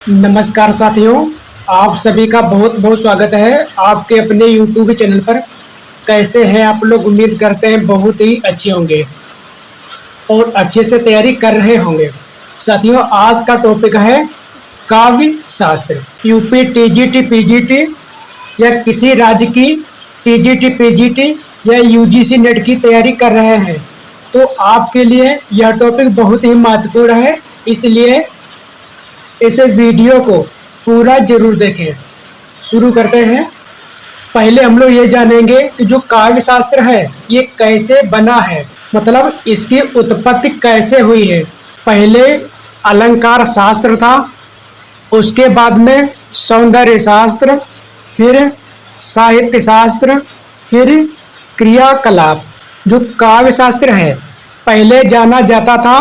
नमस्कार साथियों, आप सभी का बहुत बहुत स्वागत है आपके अपने YouTube चैनल पर। कैसे हैं आप लोग? उम्मीद करते हैं बहुत ही अच्छे होंगे और अच्छे से तैयारी कर रहे होंगे। साथियों, आज का टॉपिक है काव्य शास्त्र। यूपी टीजीटी पीजीटी या किसी राज्य की टीजीटी पीजीटी या यूजीसी नेट की तैयारी कर रहे हैं तो आपके लिए यह टॉपिक बहुत ही महत्वपूर्ण है, इसलिए इस वीडियो को पूरा जरूर देखें। शुरू करते हैं। पहले हम लोग ये जानेंगे कि जो काव्य शास्त्र है ये कैसे बना है, मतलब इसकी उत्पत्ति कैसे हुई है। पहले अलंकार शास्त्र था, उसके बाद में सौंदर्य शास्त्र, फिर साहित्य शास्त्र, फिर क्रियाकलाप। जो काव्य शास्त्र है पहले जाना जाता था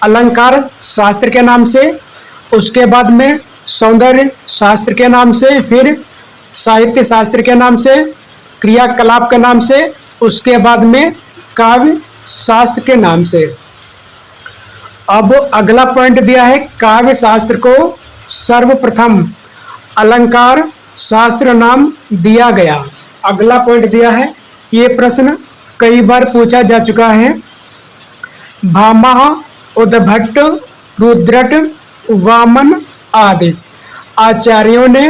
अलंकार शास्त्र के नाम से, उसके बाद में सौंदर्य शास्त्र के नाम से, फिर साहित्य शास्त्र के नाम से, क्रियाकलाप के नाम से, उसके बाद में काव्य शास्त्र के नाम से। अब अगला पॉइंट दिया है, काव्य शास्त्र को सर्वप्रथम अलंकार शास्त्र नाम दिया गया। अगला पॉइंट दिया है, ये प्रश्न कई बार पूछा जा चुका है। भामा, उद्भट, रुद्रट, वामन आदि आचार्यों ने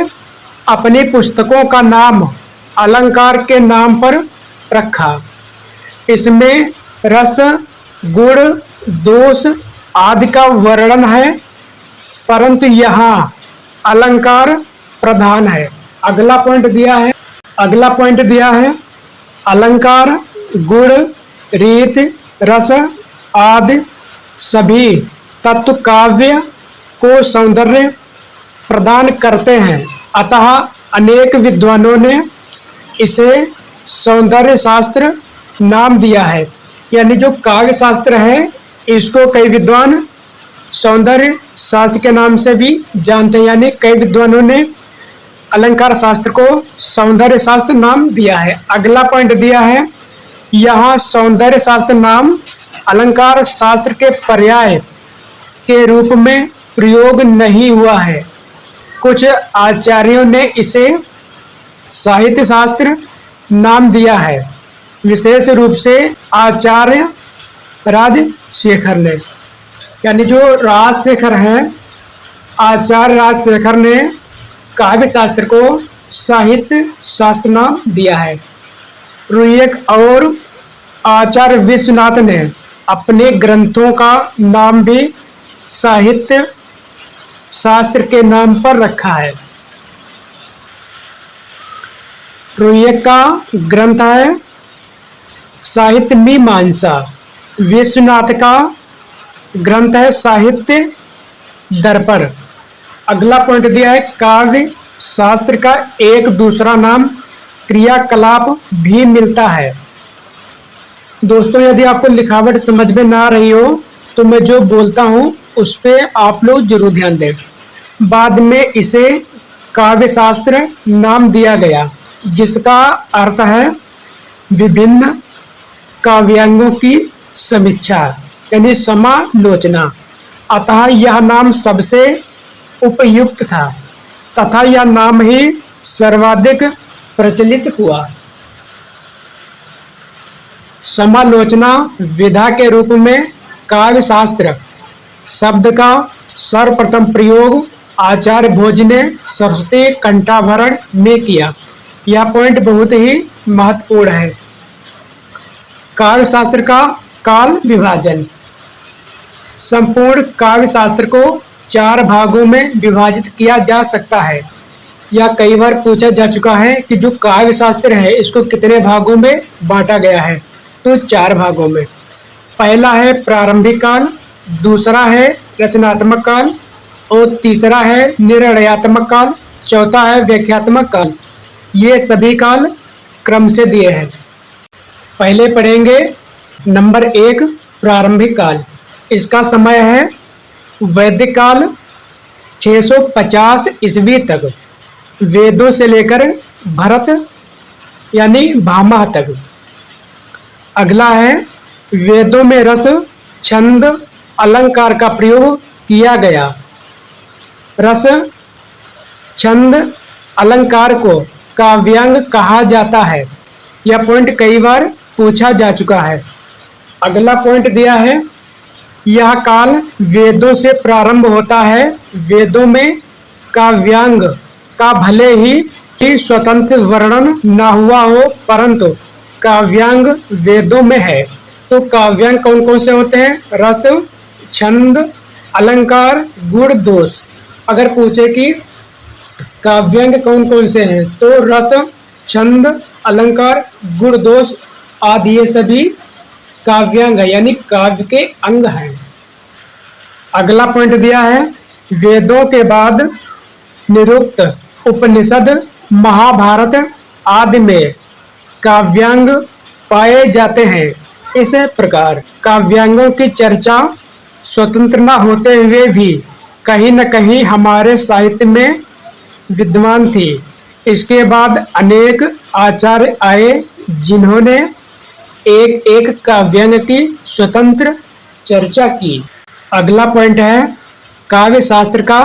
अपनी पुस्तकों का नाम अलंकार के नाम पर रखा। इसमें रस, गुण, दोष आदि का वर्णन है, परंतु यहाँ अलंकार प्रधान है। अगला पॉइंट दिया है अलंकार गुण, रीत, रस आदि सभी तत्व काव्य को सौंदर्य प्रदान करते हैं, अतः अनेक विद्वानों ने इसे सौंदर्य शास्त्र नाम दिया है। यानी जो काव्य शास्त्र है इसको कई विद्वान सौंदर्य शास्त्र के नाम से भी जानते हैं, यानी कई विद्वानों ने अलंकार शास्त्र को सौंदर्य शास्त्र नाम दिया है। अगला पॉइंट दिया है, यहाँ सौंदर्य शास्त्र नाम अलंकार शास्त्र के पर्याय के रूप में प्रयोग नहीं हुआ है। कुछ आचार्यों ने इसे साहित्य शास्त्र नाम दिया है, विशेष रूप से आचार्य राजशेखर ने। यानी जो राजशेखर हैं, आचार्य राजशेखर ने काव्य शास्त्र को साहित्य शास्त्र नाम दिया है। रुय्यक और आचार्य विश्वनाथ ने अपने ग्रंथों का नाम भी साहित्य शास्त्र के नाम पर रखा है। रुय्यक का ग्रंथ है साहित्य मीमांसा, विश्वनाथ का ग्रंथ है साहित्य दर्पण। अगला पॉइंट दिया है, काव्य शास्त्र का एक दूसरा नाम क्रियाकलाप भी मिलता है। दोस्तों, यदि आपको लिखावट समझ में ना आ रही हो तो मैं जो बोलता हूँ उस पे आप लोग जरूर ध्यान दें। बाद में इसे काव्य शास्त्र नाम दिया गया, जिसका अर्थ है विभिन्न काव्यांगों की समीक्षा, यानी समालोचना। अतः यह नाम सबसे उपयुक्त था तथा यह नाम ही सर्वाधिक प्रचलित हुआ। समालोचना विधा के रूप में काव्य शास्त्र शब्द का सर्वप्रथम प्रयोग आचार्य भोज ने सरस्वती कंठाभरण में किया। यह पॉइंट बहुत ही महत्वपूर्ण है। काव्य शास्त्र का काल विभाजन। संपूर्ण काव्य शास्त्र को 4 भागों में विभाजित किया जा सकता है। यह कई बार पूछा जा चुका है कि जो काव्य शास्त्र है इसको कितने भागों में बांटा गया है, तो 4 भागों में। पहला है प्रारंभिक काल, दूसरा है रचनात्मक काल और तीसरा है निर्णयात्मक काल, चौथा है व्याख्यात्मक काल। ये सभी काल क्रम से दिए हैं। पहले पढ़ेंगे नंबर 1 प्रारंभिक काल। इसका समय है वैदिक काल 650 ईस्वी तक, वेदों से लेकर भरत यानी भामा तक। अगला है वेदों में रस, छंद, अलंकार का प्रयोग किया गया। रस छंद अलंकार को काव्यांग कहा जाता है। यह पॉइंट कई बार पूछा जा चुका है। अगला पॉइंट दिया है, यह काल वेदों से प्रारंभ होता है। वेदों में काव्यांग का भले ही स्वतंत्र वर्णन न हुआ हो, परंतु काव्यांग वेदों में है। तो काव्यांग कौन कौन से होते हैं? रस, छंद, अलंकार, गुण, दोष। अगर पूछे कि काव्यांग कौन कौन से हैं, तो रस, छंद, अलंकार, गुण, दोष आदि ये सभी काव्यांग है, यानी काव्य के अंग हैं। अगला पॉइंट दिया है, वेदों के बाद निरुक्त, उपनिषद, महाभारत आदि में काव्यांग पाए जाते हैं। इस प्रकार काव्यांगों की चर्चा स्वतंत्र न होते हुए भी कहीं न कहीं हमारे साहित्य में विद्यमान थी। इसके बाद अनेक आचार्य आए जिन्होंने एक एक काव्यांग की स्वतंत्र चर्चा की। अगला पॉइंट है, काव्य शास्त्र का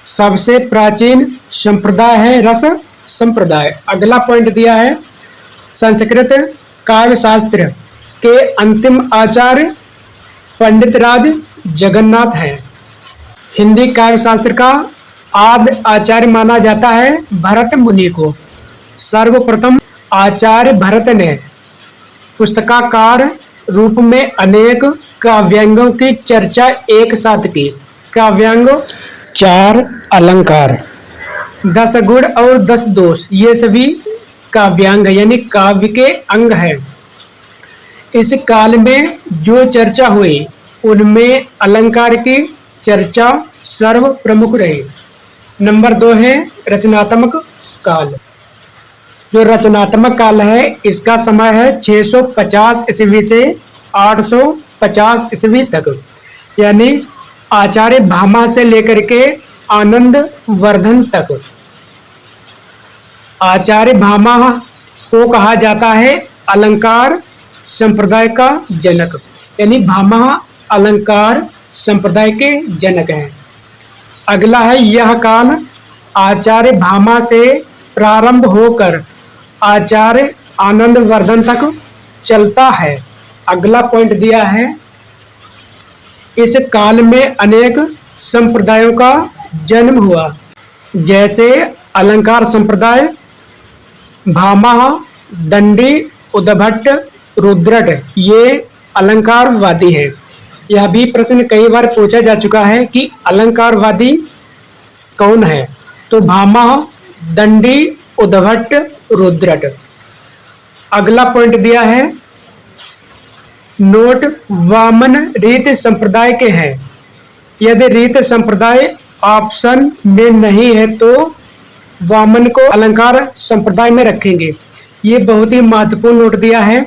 सबसे प्राचीन संप्रदाय है रस संप्रदाय। अगला पॉइंट दिया है, संस्कृत काव्य शास्त्र के अंतिम आचार्य पंडित राज जगन्नाथ हैं। हिंदी काव्य शास्त्र का आद्य आचार्य माना जाता है भरत मुनि को। सर्वप्रथम आचार्य भरत ने पुस्तकाकार रूप में अनेक काव्यांगों की चर्चा एक साथ की। काव्यांग 4 अलंकार, 10 गुण और 10 दोष, ये सभी काव्यांग यानी काव्य के अंग हैं। इस काल में जो चर्चा हुई उनमें अलंकार की चर्चा सर्व प्रमुख रही। नंबर 2 है रचनात्मक काल। जो रचनात्मक काल है इसका समय है 650 ईस्वी से 850 ईस्वी तक, यानी आचार्य भामा से लेकर के आनंद वर्धन तक। आचार्य भामा को कहा जाता है अलंकार संप्रदाय का जनक, यानी भामा अलंकार संप्रदाय के जनक हैं। अगला है, यह काल आचार्य भामा से प्रारंभ होकर आचार्य आनंद वर्धन तक चलता है। अगला पॉइंट दिया है, इस काल में अनेक संप्रदायों का जन्म हुआ, जैसे अलंकार संप्रदाय, भामा, दंडी, उद्भट, रुद्रट, ये अलंकारवादी हैं। यह भी प्रश्न कई बार पूछा जा चुका है कि अलंकारवादी कौन है, तो भामा, दंडी, उद्भट, रुद्रट। अगला पॉइंट दिया है, नोट वामन रीत संप्रदाय के हैं। यदि रीत संप्रदाय ऑप्शन में नहीं है तो वामन को अलंकार संप्रदाय में रखेंगे। ये बहुत ही महत्वपूर्ण नोट दिया है,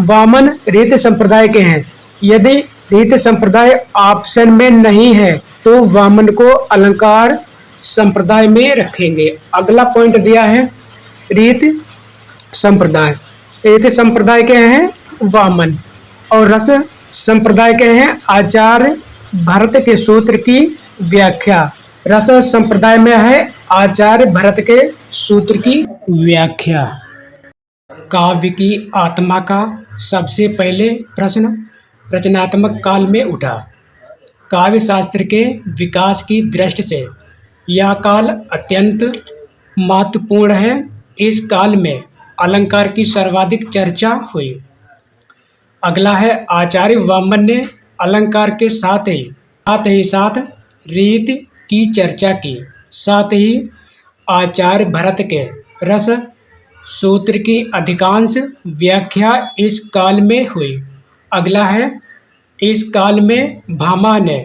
वामन रीत संप्रदाय के हैं। यदि रीत संप्रदाय ऑप्शन में नहीं है तो वामन को अलंकार संप्रदाय में रखेंगे। अगला पॉइंट दिया है, रीत संप्रदाय। रीत संप्रदाय के हैं वामन, और रस संप्रदाय के हैं आचार्य भरत के सूत्र की व्याख्या। रस संप्रदाय में है आचार्य भरत के सूत्र की व्याख्या। काव्य की आत्मा का सबसे पहले प्रश्न रचनात्मक काल में उठा। काव्य शास्त्र के विकास की दृष्टि से यह काल अत्यंत महत्वपूर्ण है। इस काल में अलंकार की सर्वाधिक चर्चा हुई। अगला है, आचार्य वामन ने अलंकार के साथ ही रीत की चर्चा की। साथ ही आचार्य भरत के रस सूत्र की अधिकांश व्याख्या इस काल में हुई। अगला है, इस काल में भामा ने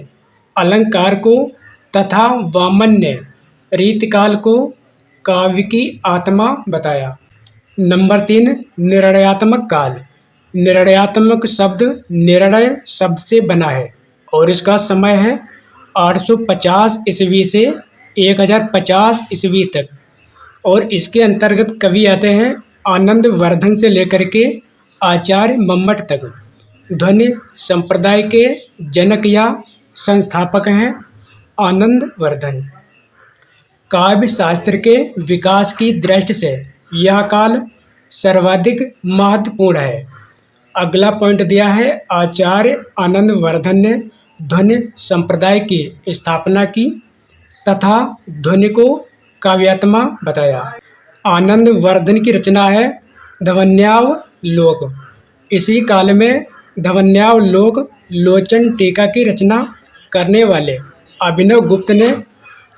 अलंकार को तथा वामन ने रीतकाल को काव्य की आत्मा बताया। नंबर 3, निर्णयात्मक काल। निर्णयात्मक शब्द निर्णय शब्द से बना है और इसका समय है 850 ईस्वी से 1050 ईस्वी तक, और इसके अंतर्गत कवि आते हैं आनंद वर्धन से लेकर के आचार्य मम्मट तक। ध्वनि संप्रदाय के जनक या संस्थापक हैं आनंद वर्धन। काव्य शास्त्र के विकास की दृष्टि से यह काल सर्वाधिक महत्वपूर्ण है। अगला पॉइंट दिया है, आचार्य आनंदवर्धन ने ध्वनि संप्रदाय की स्थापना की तथा ध्वनि को काव्यात्मा बताया। आनंदवर्धन की रचना है ध्वन्यावलोक। इसी काल में ध्वन्यावलोक लोचन टीका की रचना करने वाले अभिनव गुप्त ने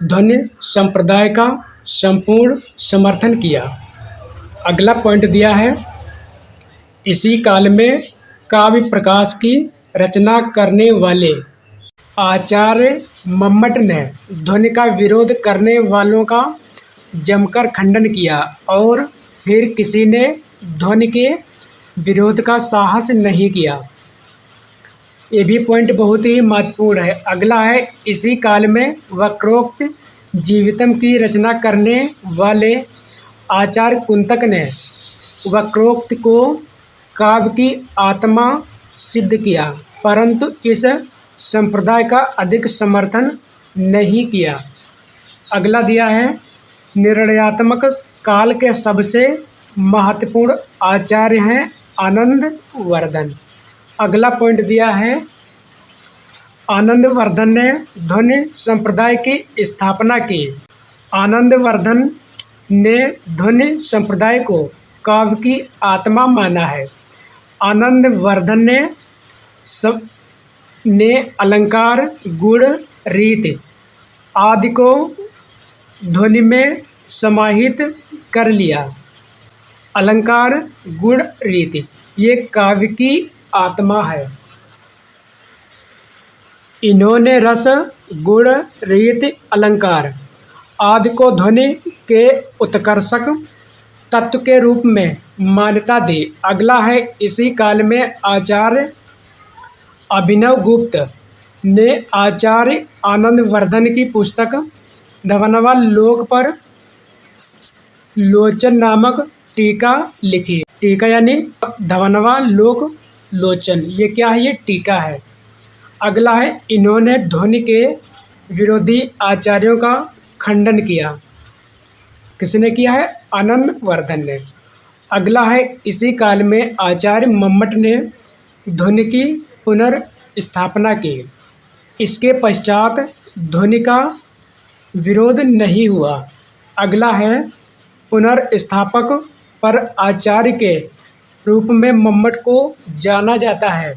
ध्वनि संप्रदाय का संपूर्ण समर्थन किया। अगला पॉइंट दिया है, इसी काल में काव्य प्रकाश की रचना करने वाले आचार्य मम्मट ने ध्वनि का विरोध करने वालों का जमकर खंडन किया और फिर किसी ने ध्वनि के विरोध का साहस नहीं किया। ये भी पॉइंट बहुत ही महत्वपूर्ण है। अगला है, इसी काल में वक्रोक्त जीवितम की रचना करने वाले आचार्य कुंतक ने वक्रोक्त को काव्य की आत्मा सिद्ध किया, परंतु इस संप्रदाय का अधिक समर्थन नहीं किया। अगला दिया है, निर्णयात्मक काल के सबसे महत्वपूर्ण आचार्य हैं आनंदवर्धन। अगला पॉइंट दिया है, आनंदवर्धन ने ध्वनि संप्रदाय की स्थापना की। आनंदवर्धन ने ध्वनि संप्रदाय को काव्य की आत्मा माना है। आनंदवर्धन ने अलंकार, गुण, रीति आदि को ध्वनि में समाहित कर लिया। अलंकार, गुण, रीति ये काव्य की आत्मा है। इन्होंने रस, गुण, रीति, अलंकार आदि को ध्वनि के उत्कर्षक तत्व के रूप में मान्यता दी। अगला है, इसी काल में आचार्य अभिनव गुप्त ने आचार्य आनंदवर्धन की पुस्तक ध्वन्यावलोक पर लोचन नामक टीका लिखी। टीका यानी ध्वन्यावलोक लोचन, ये क्या है? ये टीका है। अगला है, इन्होंने ध्वनि के विरोधी आचार्यों का खंडन किया। किसने किया है? आनंदवर्धन ने। अगला है, इसी काल में आचार्य मम्मट ने ध्वनि की पुनर्स्थापना की। इसके पश्चात ध्वनि का विरोध नहीं हुआ। अगला है, पुनर्स्थापक पर आचार्य के रूप में मम्मट को जाना जाता है।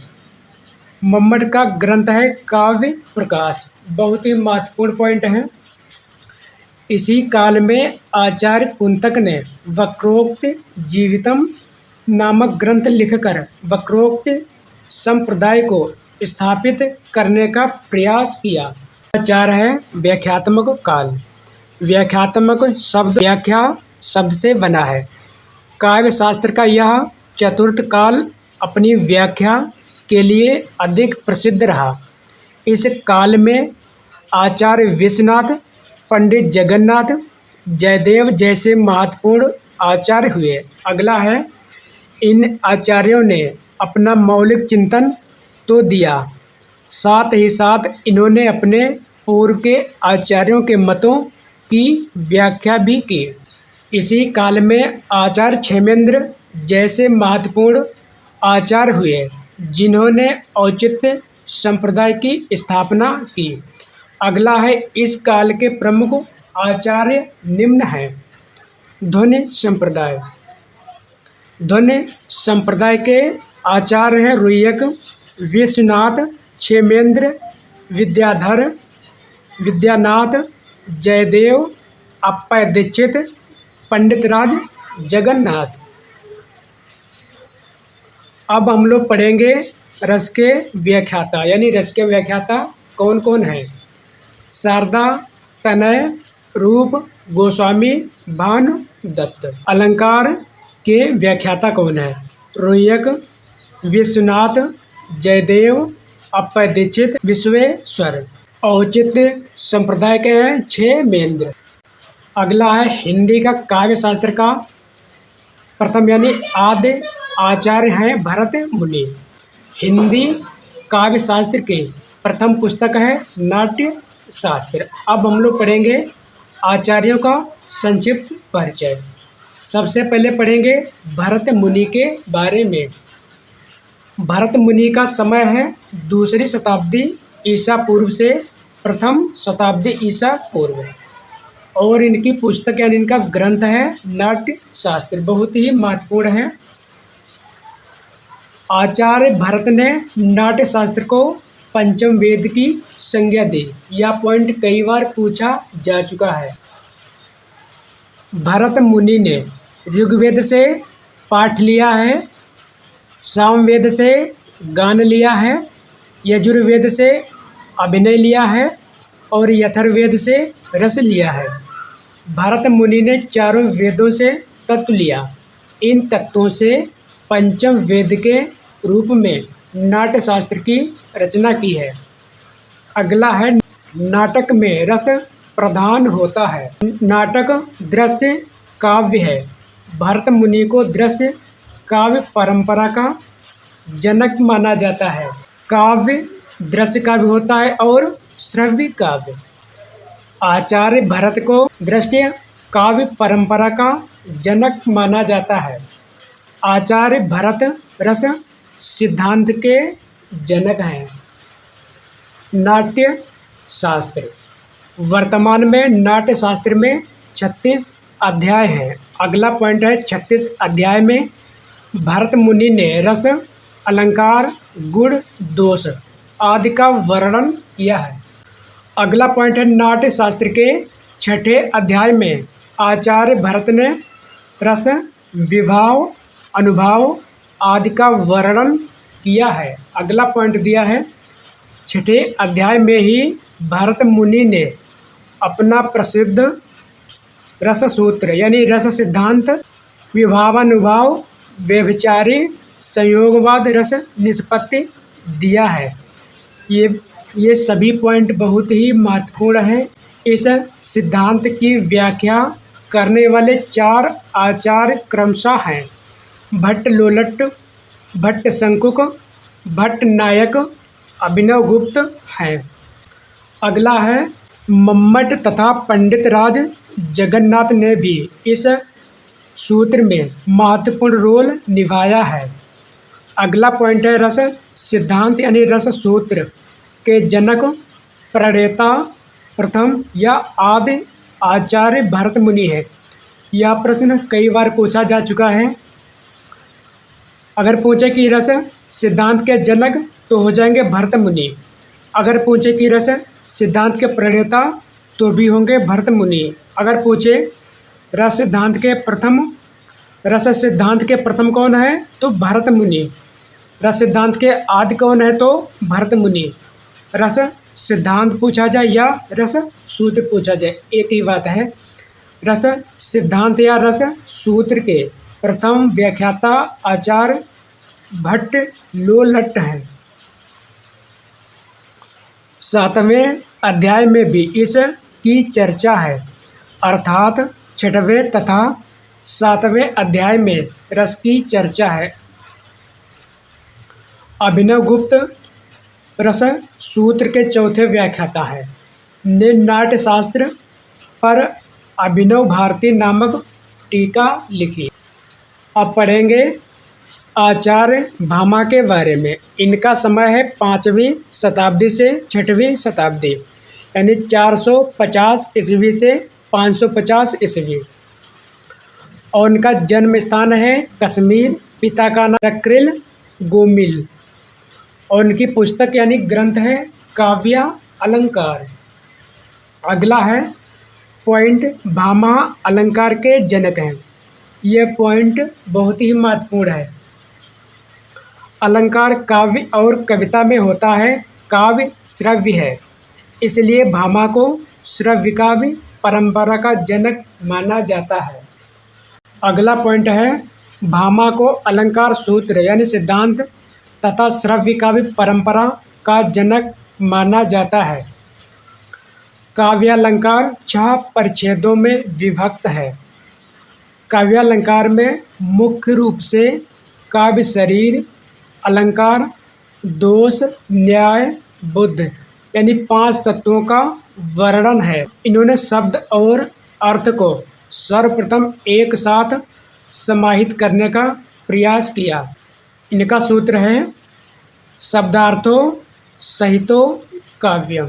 मम्मट का ग्रंथ है काव्य प्रकाश। बहुत ही महत्वपूर्ण पॉइंट है। इसी काल में आचार्य कुंतक ने वक्रोक्त जीवितम नामक ग्रंथ लिखकर वक्रोक्त संप्रदाय को स्थापित करने का प्रयास किया। चार है, व्याख्यात्मक काल। व्याख्यात्मक शब्द व्याख्या शब्द से बना है। काव्य शास्त्र का यह चतुर्थ काल अपनी व्याख्या के लिए अधिक प्रसिद्ध रहा। इस काल में आचार्य विश्वनाथ, पंडित जगन्नाथ, जयदेव जैसे महत्वपूर्ण आचार्य हुए। अगला है, इन आचार्यों ने अपना मौलिक चिंतन तो दिया, साथ ही साथ इन्होंने अपने पूर्व के आचार्यों के मतों की व्याख्या भी की। इसी काल में आचार्य क्षेमेंद्र जैसे महत्वपूर्ण आचार्य हुए, जिन्होंने औचित्य संप्रदाय की स्थापना की। अगला है, इस काल के प्रमुख आचार्य निम्न हैं। ध्वनि संप्रदाय। ध्वनि संप्रदाय के आचार्य हैं रुय्यक, विश्वनाथ, क्षेमेंद्र, विद्याधर, विद्यानाथ, जयदेव, अप्पय दीक्षित, पंडितराज जगन्नाथ। अब हम लोग पढ़ेंगे रस के व्याख्याता, यानी रस के व्याख्याता कौन कौन हैं। शारदा, तनय, रूप, गोस्वामी, भानुदत्त। अलंकार के व्याख्याता कौन है? रुय्यक, विश्वनाथ, जयदेव, अप्पय दीक्षित, विश्वेश्वर। औचित्य संप्रदाय के हैं क्षेमेंद्र। अगला है, हिंदी का काव्य शास्त्र का प्रथम यानी आद्य आचार्य हैं भरत मुनि। हिंदी काव्य शास्त्र की प्रथम पुस्तक है नाट्य शास्त्र। अब हम लोग पढ़ेंगे आचार्यों का संक्षिप्त परिचय। सबसे पहले पढ़ेंगे भरत मुनि के बारे में। भरत मुनि का समय है 2री शताब्दी ईसा पूर्व से प्रथम शताब्दी ईसा पूर्व, और इनकी पुस्तक यानी इनका ग्रंथ है नाट्य शास्त्र, बहुत ही महत्वपूर्ण है। आचार्य भरत ने नाट्य शास्त्र को पंचम वेद की संज्ञा दी। यह पॉइंट कई बार पूछा जा चुका है। भरत मुनि ने ऋग्वेद से पाठ लिया है, सामवेद से गान लिया है, यजुर्वेद से अभिनय लिया है और अथर्ववेद से रस लिया है। भरत मुनि ने चारों वेदों से तत्व लिया। इन तत्वों से पंचम वेद के रूप में नाट्य शास्त्र की रचना की है। अगला है नाटक में रस प्रधान होता है। नाटक दृश्य काव्य है। भरत मुनि को दृश्य काव्य परंपरा का जनक माना जाता है। काव्य दृश्य काव्य होता है और श्रव्य काव्य। आचार्य भरत को दृश्य काव्य परंपरा का जनक माना जाता है। आचार्य भरत रस सिद्धांत के जनक हैं। नाट्य शास्त्र। वर्तमान में नाट्य शास्त्र में 36 अध्याय हैं। अगला पॉइंट है 36 अध्याय में भरत मुनि ने रस, अलंकार, गुण, दोष आदि का वर्णन किया है। अगला पॉइंट है नाट्य शास्त्र के 6ठे अध्याय में आचार्य भरत ने रस, विभाव, अनुभाव आदि का वर्णन किया है। अगला पॉइंट दिया है 6ठे अध्याय में ही भरत मुनि ने अपना प्रसिद्ध रस सूत्र यानी रस सिद्धांत, विभावानुभाव, व्यभिचारी, संयोगवाद, रस निष्पत्ति दिया है। ये सभी पॉइंट बहुत ही महत्वपूर्ण है। इस सिद्धांत की व्याख्या करने वाले 4 आचार्य क्रमशः हैं भट्ट लोलट, भट्ट शंकुक, भट्ट नायक, अभिनव गुप्त हैं। अगला है मम्मट तथा पंडित राज जगन्नाथ ने भी इस सूत्र में महत्वपूर्ण रोल निभाया है। अगला पॉइंट है रस सिद्धांत यानी रस सूत्र के जनक, प्रणेता, प्रथम या आदि आचार्य भरत मुनि है। यह प्रश्न कई बार पूछा जा चुका है। अगर पूछे कि रस सिद्धांत के जनक तो हो जाएंगे भरत मुनि। अगर पूछे कि रस सिद्धांत के प्रणेता तो भी होंगे भरत मुनि। अगर पूछे रस सिद्धांत के प्रथम कौन है तो भरत मुनि। रस सिद्धांत के आदि कौन है तो भरत मुनि। रस सिद्धांत पूछा जाए या रस सूत्र पूछा जाए एक ही बात है। रस सिद्धांत या रस सूत्र के प्रथम व्याख्याता आचार्य भट्ट लोलट हैं। 7वें अध्याय में भी इस की चर्चा है, अर्थात 6वें तथा 7वें अध्याय में रस की चर्चा है। अभिनव गुप्त रस सूत्र के चौथे व्याख्याता है। ने नाट्य शास्त्र पर अभिनव भारती नामक टीका लिखी। अब पढ़ेंगे आचार्य भामा के बारे में। इनका समय है 5वीं शताब्दी से 6वीं शताब्दी यानी 450 ईस्वी से 550 ईस्वी, और उनका जन्म स्थान है कश्मीर। पिता का नाम नक्रिल गोमिल, और उनकी पुस्तक यानी ग्रंथ है काव्य अलंकार। अगला है पॉइंट भामा अलंकार के जनक हैं। यह पॉइंट बहुत ही महत्वपूर्ण है। अलंकार काव्य और कविता में होता है। काव्य श्रव्य है, इसलिए भामा को श्रव्य काव्य परंपरा का जनक माना जाता है। अगला पॉइंट है भामा को अलंकार सूत्र यानी सिद्धांत तथा श्रव्य काव्य परंपरा का जनक माना जाता है। काव्यालंकार 6 परिच्छेदों में विभक्त है। काव्यालंकार में मुख्य रूप से काव्य शरीर, अलंकार, दोष, न्याय, बुद्ध यानी 5 तत्वों का वर्णन है। इन्होंने शब्द और अर्थ को सर्वप्रथम एक साथ समाहित करने का प्रयास किया। इनका सूत्र है शब्दार्थों सहितो काव्यम।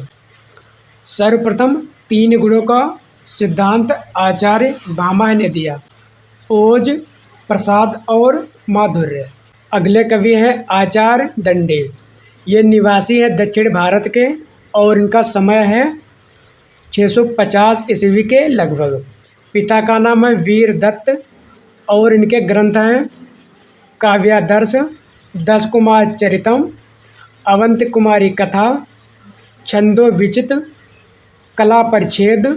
सर्वप्रथम 3 गुणों का सिद्धांत आचार्य भामह ने दिया, ओज, प्रसाद और माधुर्य। अगले कवि हैं आचार्य दंडे। ये निवासी है दक्षिण भारत के और इनका समय है 650 ईस्वी के लगभग। पिता का नाम है वीर दत्त और इनके ग्रंथ हैं काव्यादर्श, 10 कुमार चरितम, अवंत कुमारी कथा, छंदो विचित, कला परिच्छेद,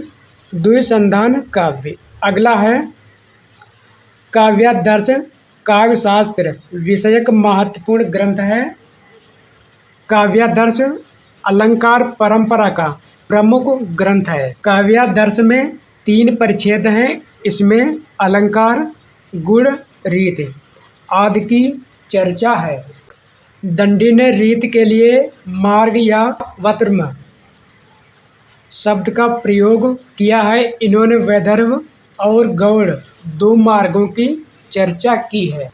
द्विसंधान काव्य। अगला है काव्यादर्श, काव्यशास्त्र विषयक महत्वपूर्ण ग्रंथ है। काव्यादर्श अलंकार परंपरा का प्रमुख ग्रंथ है। काव्यादर्श में 3 परिच्छेद हैं। इसमें अलंकार, गुण, रीत आदि की चर्चा है। दंडी ने रीत के लिए मार्ग या वत्रम शब्द का प्रयोग किया है। इन्होंने वैदर्भ और गौड़ 2 मार्गों की चर्चा की है।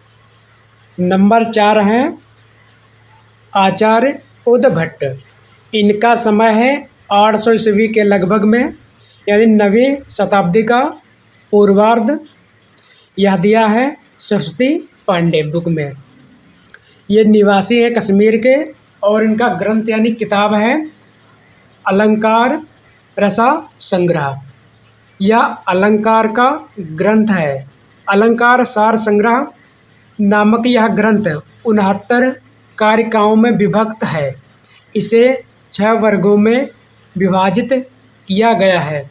नंबर 4 है आचार्य उद्भट। इनका समय है 800 ईस्वी के लगभग में, यानी 9वीं शताब्दी का पूर्वार्ध। यह दिया है सरस्वती पांडे बुक में। ये निवासी है कश्मीर के और इनका ग्रंथ यानी किताब है अलंकार रसा संग्रह। यह अलंकार का ग्रंथ है। अलंकार सार संग्रह नामक यह ग्रंथ 69 कारिकाओं में विभक्त है। इसे 6 वर्गों में विभाजित किया गया है।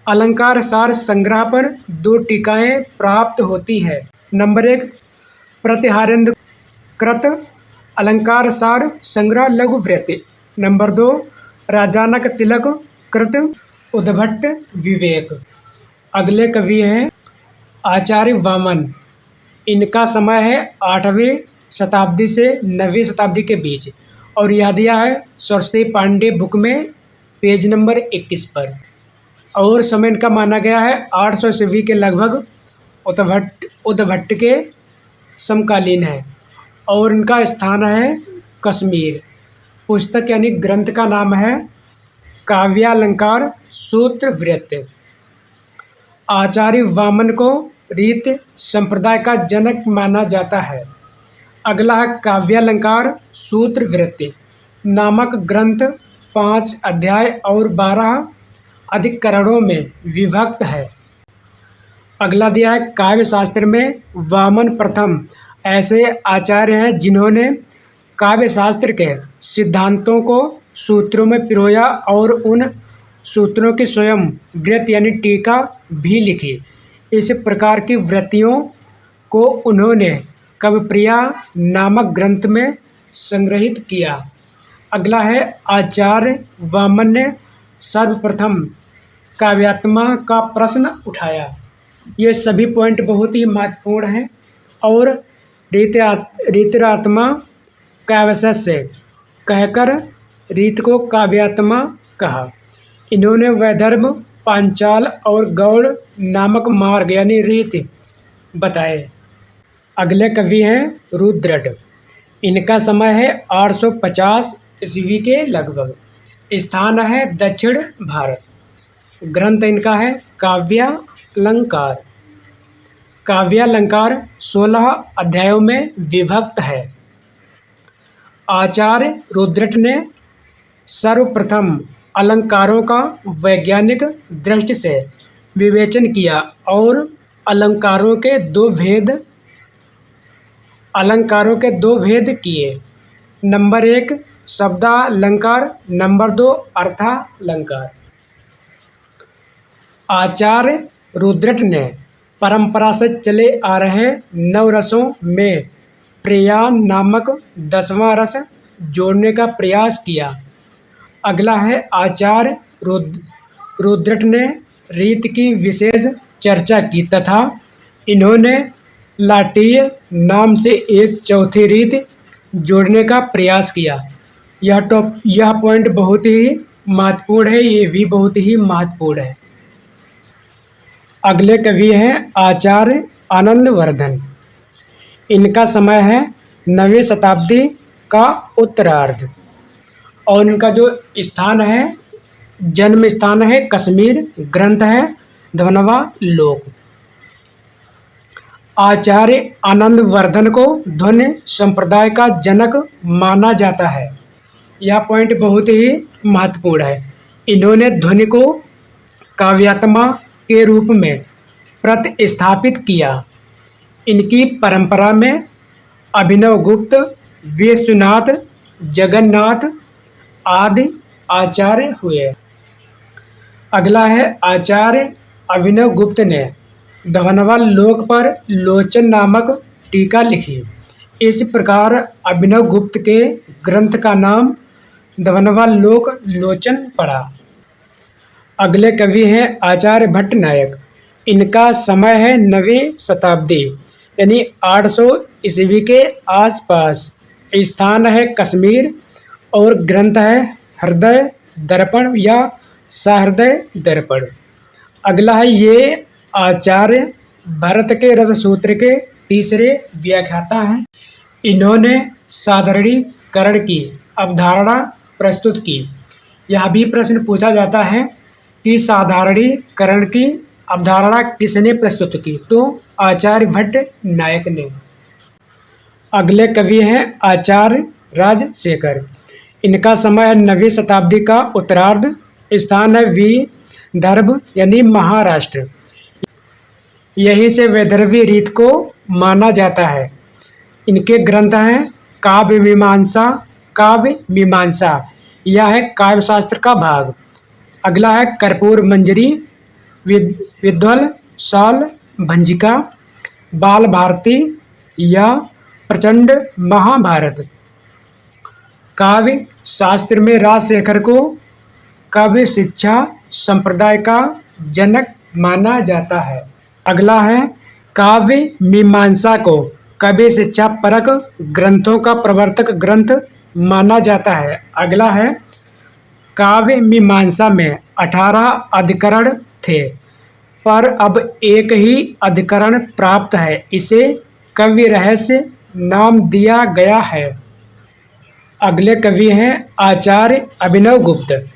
अलंकार सार संग्रह पर 2 टीकाएं प्राप्त होती है। नंबर 1 प्रतिहारेंद्र कृत अलंकार सार संग्रह लघु वृत्ति। नंबर 2 राजानक तिलक कृत उद्भट विवेक। अगले कवि हैं आचार्य वामन। इनका समय है 8वीं शताब्दी से 9वीं शताब्दी के बीच और यह दिया है सरस्वती पांडे बुक में पेज नंबर 21 पर। और समय इनका माना गया है 800 ईस्वी के लगभग। उद्भट के समकालीन है और इनका स्थान है कश्मीर। पुस्तक यानी ग्रंथ का नाम है काव्यालंकार सूत्र वृत्त। आचार्य वामन को रीत संप्रदाय का जनक माना जाता है। अगला है काव्यालंकार सूत्र वृत्ति नामक ग्रंथ 5 अध्याय और 12 अधिकरणों में विभक्त है। अगला दिया है काव्य शास्त्र में वामन प्रथम ऐसे आचार्य हैं जिन्होंने काव्य शास्त्र के सिद्धांतों को सूत्रों में पिरोया और उन सूत्रों की स्वयं वृत्ति यानी टीका भी लिखी। इस प्रकार की वृत्तियों को उन्होंने कविप्रिया नामक ग्रंथ में संग्रहित किया। अगला है आचार्य वामन ने सर्वप्रथम काव्यात्मा का प्रश्न उठाया। ये सभी पॉइंट बहुत ही महत्वपूर्ण हैं और रीतिरात्मा काव्य से कहकर रीत को काव्यात्मा कहा। इन्होंने वैदर्भ, पांचाल और गौड़ नामक मार्ग यानी रीत बताए। अगले कवि हैं रुद्रट। इनका समय है 850 ईस्वी के लगभग। स्थान है दक्षिण भारत। ग्रंथ इनका है काव्यालंकार। काव्यालंकार 16 अध्यायों में विभक्त है। आचार्य रुद्रट ने सर्वप्रथम अलंकारों का वैज्ञानिक दृष्टि से विवेचन किया और अलंकारों के दो भेद किए। नंबर 1 शब्दालंकार, नंबर 2 अर्थालंकार। आचार्य रुद्रट ने परंपरा से चले आ रहे 9 रसों में प्रयाण नामक 10वां रस जोड़ने का प्रयास किया। अगला है आचार्य रुद्रट ने रीत की विशेष चर्चा की तथा इन्होंने लाटीय नाम से एक चौथी रीत जोड़ने का प्रयास किया। यह पॉइंट बहुत ही महत्वपूर्ण है, ये भी बहुत ही महत्वपूर्ण है। अगले कवि हैं आचार्य आनंदवर्धन। इनका समय है 9वीं शताब्दी का उत्तरार्ध और इनका जो स्थान है, जन्म स्थान है कश्मीर, ग्रंथ है ध्वनवा लोक। आचार्य आनंदवर्धन को ध्वनि संप्रदाय का जनक माना जाता है। यह पॉइंट बहुत ही महत्वपूर्ण है। इन्होंने ध्वनि को काव्यात्मा के रूप में प्रतिस्थापित किया। इनकी परंपरा में अभिनव गुप्त, विश्वनाथ, जगन्नाथ आदि आचार्य हुए। अगला है आचार्य अभिनव गुप्त ने ध्वनवा लोक पर लोचन नामक टीका लिखी। इस प्रकार अभिनव गुप्त के ग्रंथ का नाम ध्वनवा लोक लोचन पड़ा। अगले कवि हैं आचार्य भट्ट नायक। इनका समय है 9वीं शताब्दी यानी 800 ईस्वी के आसपास। स्थान है कश्मीर और ग्रंथ है हृदय दर्पण या सहृदय दर्पण। अगला है ये आचार्य भरत के रस सूत्र के तीसरे व्याख्याता हैं। इन्होंने साधारणीकरण की अवधारणा प्रस्तुत की। यह भी प्रश्न पूछा जाता है कि साधारणीकरण की अवधारणा किसने प्रस्तुत की, तो आचार्य भट्ट नायक ने। अगले कवि हैं आचार्य राजशेखर। इनका समय है 9वीं शताब्दी का उत्तरार्ध। स्थान है विदर्भ यानी महाराष्ट्र। यहीं से वैदर्भी रीत को माना जाता है। इनके ग्रंथ हैं काव्य मीमांसा, यह है काव्य शास्त्र का भाग। अगला है कर्पूर मंजरी, विद्वल साल भंजिका, बाल भारती या प्रचंड महाभारत। काव्य शास्त्र में राजशेखर को काव्य शिक्षा संप्रदाय का जनक माना जाता है। अगला है काव्य मीमांसा को काव्य शिक्षा परक ग्रंथों का प्रवर्तक ग्रंथ माना जाता है। अगला है काव्य मीमांसा में 18 अधिकरण थे, पर अब एक ही अधिकरण प्राप्त है। इसे काव्य रहस्य नाम दिया गया है। अगले कवि हैं आचार्य अभिनव गुप्त।